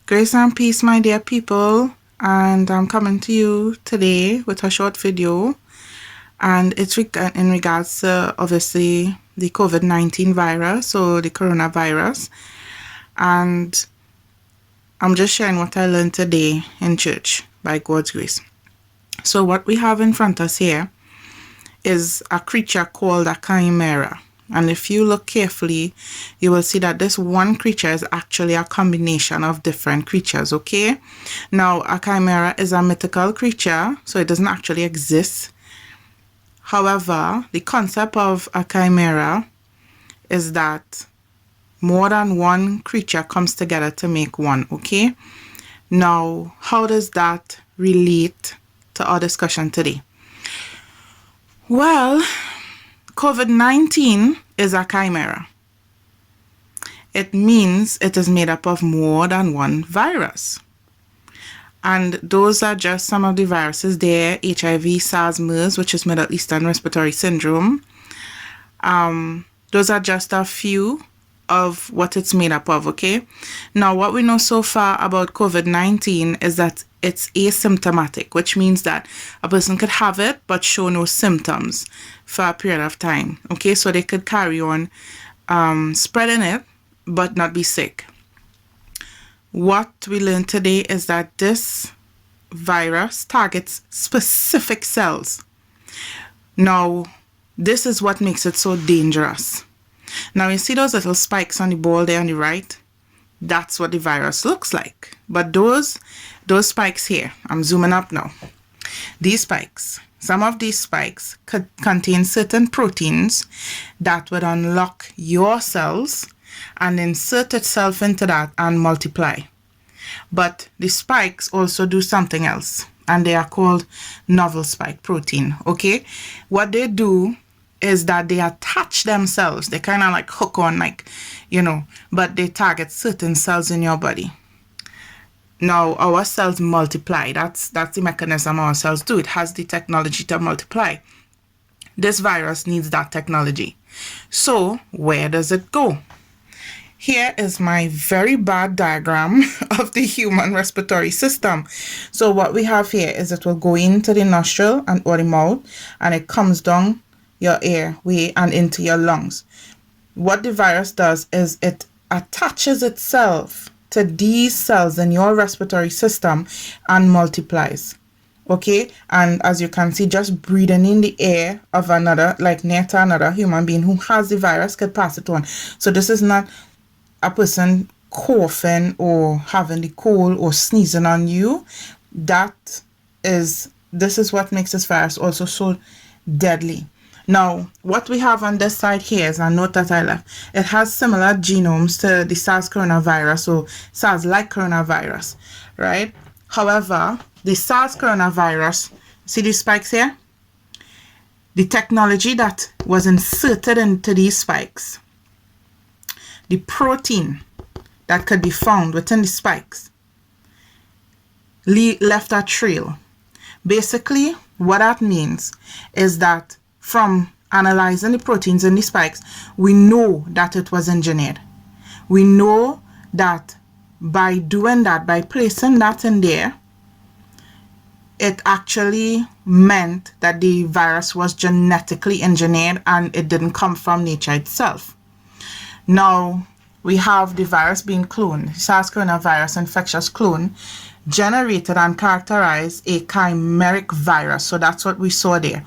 Grace and peace, my dear people, and I'm coming to you today with a short video, and it's in regards to obviously the COVID-19 virus or the coronavirus, and I'm just sharing what I learned today in church by God's grace. So what we have in front of us here is a creature called a chimera. And if you look carefully, you will see that this one creature is actually a combination of different creatures, okay? Now, a chimera is a mythical creature, so it doesn't actually exist. However, the concept of a chimera is that more than one creature comes together to make one, okay? Now, how does that relate to our discussion today? Well, COVID-19 is a chimera. It means it is made up of more than one virus. And those are just some of the viruses there: HIV, SARS, MERS, which is Middle Eastern Respiratory Syndrome. Those are just a few of what it's made up of, okay? Now, what we know so far about COVID-19 is that it's asymptomatic, which means that a person could have it but show no symptoms for a period of time, okay? So they could carry on spreading it but not be sick. What we learned today is that this virus targets specific cells. Now, this is what makes it so dangerous. Now, you see those little spikes on the ball there on the right? That's what the virus looks like. But those spikes here, I'm zooming up now. These spikes, some of these spikes could contain certain proteins that would unlock your cells and insert itself into that and multiply. But the spikes also do something else, and they are called novel spike protein, okay? What they do is that they attach themselves. They kind of like hook on, like, but they target certain cells in your body. Now, our cells multiply. That's the mechanism our cells do. It has the technology to multiply. This virus needs that technology. So, where does it go? Here is my very bad diagram of the human respiratory system. So, what we have here is it will go into the nostril and or the mouth, and it comes down your airway and into your lungs. What the virus does is it attaches itself to these cells in your respiratory system and multiplies, okay? And as you can see, just breathing in the air of another, like near to another human being who has the virus, could pass it on. So this is not a person coughing or having the cold or sneezing on you. This is what makes this virus also so deadly. Now, what we have on this side here is a note that I left. It has similar genomes to the SARS coronavirus or SARS-like coronavirus, right? However, the SARS coronavirus, see these spikes here? The technology that was inserted into these spikes, the protein that could be found within the spikes, left a trail. Basically, what that means is that from analyzing the proteins in the spikes, we know that it was engineered. We know that by doing that, by placing that in there, it actually meant that the virus was genetically engineered and it didn't come from nature itself. Now, we have the virus being cloned. SARS coronavirus infectious clone generated and characterized a chimeric virus. So that's what we saw there.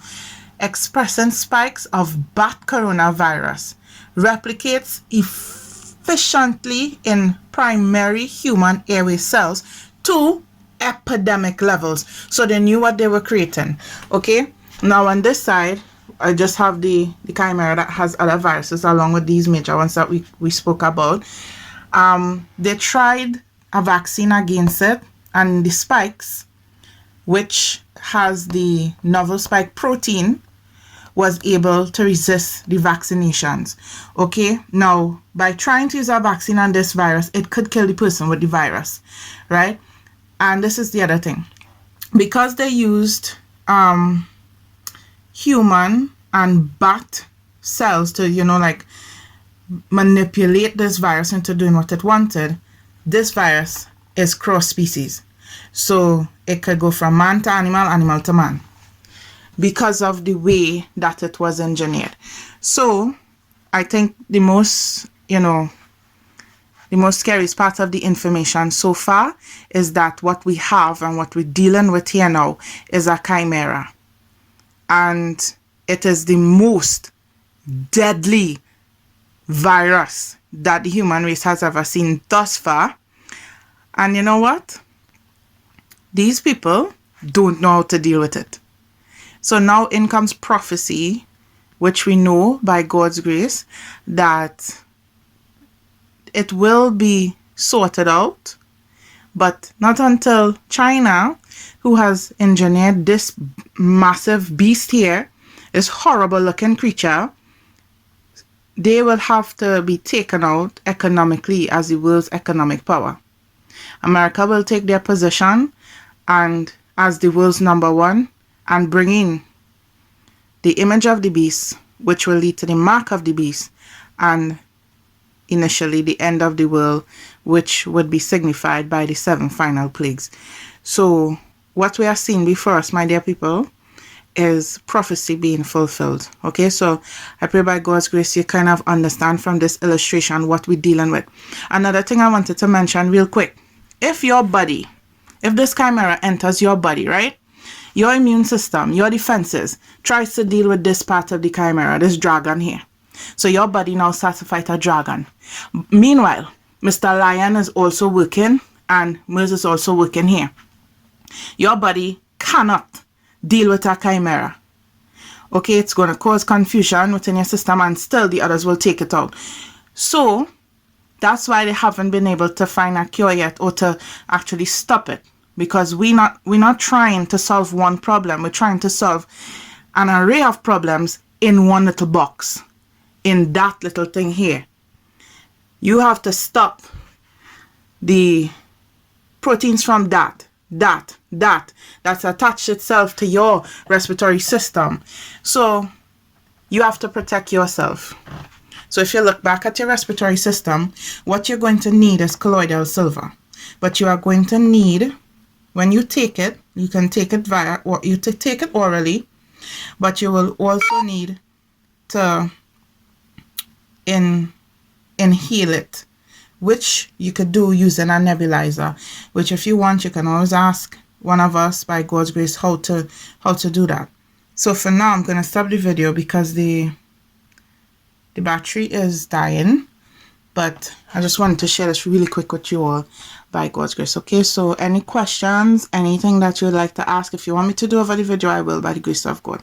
Expressing spikes of bat coronavirus, replicates efficiently in primary human airway cells to epidemic levels. So they knew what they were creating, okay? Now on this side, I just have the chimera that has other viruses along with these major ones that we spoke about. They tried a vaccine against it, and the spikes, which has the novel spike protein, was able to resist the vaccinations, okay? Now, by trying to use a vaccine on this virus, it could kill the person with the virus, right? And this is the other thing. Because they used human and bat cells to, manipulate this virus into doing what it wanted, this virus is cross species. So it could go from man to animal, animal to man, because of the way that it was engineered. So I think the most scariest part of the information so far is that what we have and what we're dealing with here now is a chimera. And it is the most deadly virus that the human race has ever seen thus far. And you know what? These people don't know how to deal with it. So now in comes prophecy, which we know by God's grace that it will be sorted out, but not until China, who has engineered this massive beast here, this horrible looking creature, they will have to be taken out economically as the world's economic power. America will take their position and as the world's number one and bring in the image of the beast, which will lead to the mark of the beast and initially the end of the world, which would be signified by the 7 final plagues. So what we are seeing before us, my dear people, is prophecy being fulfilled. Okay, so I pray by God's grace you kind of understand from this illustration what we're dealing with. Another thing I wanted to mention real quick, if this chimera enters your body, right, your immune system, your defenses tries to deal with this part of the chimera, this dragon here. So your body now starts to fight a dragon. Meanwhile, Mr. Lion is also working and Mers is also working here. Your body cannot deal with a chimera. Okay, it's going to cause confusion within your system and still the others will take it out. So that's why they haven't been able to find a cure yet or to actually stop it. Because we're not trying to solve one problem. We're trying to solve an array of problems in one little box. In that little thing here. You have to stop the proteins from that's attached itself to your respiratory system. So you have to protect yourself. So if you look back at your respiratory system, what you're going to need is colloidal silver. But you are going to need, when you take it, you can take it take it orally, but you will also need to inhale it, which you could do using a nebulizer, which if you want, you can always ask one of us by God's grace how to do that. So for now, I'm going to stop the video because the battery is dying, but I just wanted to share this really quick with you all by God's grace. Okay, so any questions, anything that you would like to ask, if you want me to do over the video, I will by the grace of God.